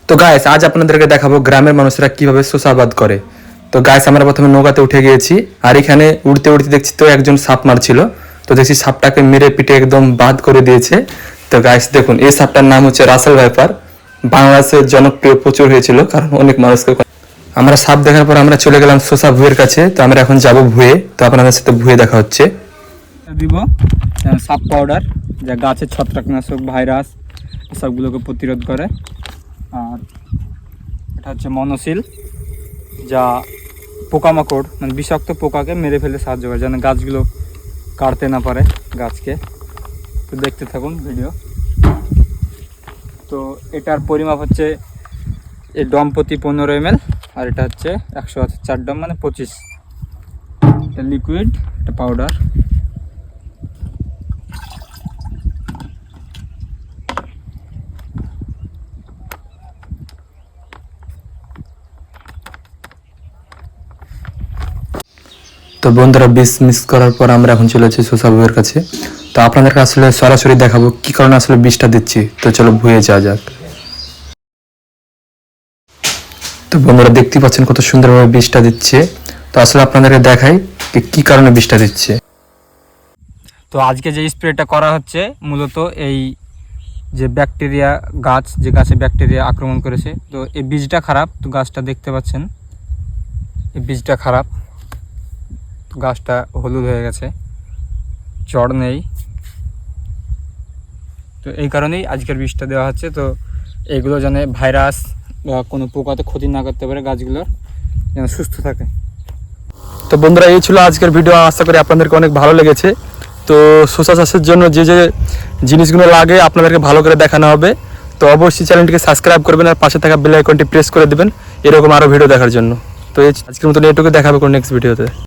তো গাইস আজ আপনাদেরকে দেখাবো গ্রামের মানুষরা কিভাবে শসাবাদ করে। তো গাইস আমরা প্রথমে নৌকাতে উঠে গিয়েছি, আর এখানে উড়তে উড়তে দেখছি তো একজন সাপ মারছিল। তো দেখছি সাপটাকে মেরে পিটে একদম বাদ করে দিয়েছে। তো গাইস দেখুন, এই সাপটার নাম হচ্ছে রাসেল ভাইপার। বাংলাদেশের জনপ্রিয় প্রচুর হয়েছিল, কারণ অনেক মানুষকে। আমরা সাপ দেখার পর আমরা চলে গেলাম শসা ভুঁয়ের কাছে। তো আমরা এখন যাব ভুঁয়ে, তো আপনাদের সাথে ভুঁয়ে দেখা হচ্ছে। দিব সাপ পাউডার, যা গাছের ছত্রাকনাশক, ভাইরাস সবগুলোকে প্রতিরোধ করে। আর এটা হচ্ছে মনোসিল, যা পোকামাকড় মানে বিষাক্ত পোকাকে মেরে ফেলতে সাহায্য করে, যেন গাছগুলো কাটতে না পারে গাছকে। তো দেখতে থাকুন ভিডিও। তো এটার পরিমাপ হচ্ছে এই ডম প্রতি 15 ml, আর এটা হচ্ছে 104 ডম মানে 25। এটা লিকুইড, এটা পাউডার। তো বন্ধুরা বিষ মিক্স করার পর আমরা এখন চলে যাচ্ছি শসা ভুঁয়ের কাছে। তো আপনাদেরকে আসলে সরাসরি দেখাবো কি কারণে আসলে বিষটা দিচ্ছি। তো চলো ভুঁয়ে যাওয়া যাক। তো বন্ধুরা দেখতে পাচ্ছেন কত সুন্দরভাবে বিষটা দিচ্ছে। তো আসলে আপনাদেরকে দেখাই কি কারণে বিষটা দিচ্ছে। তো আজকে যে স্প্রেটা করা হচ্ছে মূলত এই যে ব্যাকটেরিয়া যে গাছে ব্যাকটেরিয়া আক্রমণ করেছে, তো এই বীজটা খারাপ। তো গাছটা দেখতে পাচ্ছেন এই বীজটা খারাপ, তো গাছটা হলুদ হয়ে গেছে, চড় নেই। তো এই কারণেই আজকের বীজটা দেওয়া হচ্ছে। তো এগুলো যেন ভাইরাস বা কোনো পোকাতে ক্ষতি না করতে পারে, গাছগুলোর যেন সুস্থ থাকে। তো বন্ধুরা এই ছিল আজকের ভিডিও, আশা করি আপনাদেরকে অনেক ভালো লেগেছে। তো শসা চাষের জন্য যে যে জিনিসগুলো লাগে আপনাদেরকে ভালো করে দেখানো হবে। তো অবশ্যই চ্যানেলটিকে সাবস্ক্রাইব করবেন আর পাশে থাকা বেল আইকনটি প্রেস করে দেবেন এরকম আরও ভিডিও দেখার জন্য। তো এই আজকের মতন এটুকু, দেখাবে কোনো নেক্সট ভিডিওতে।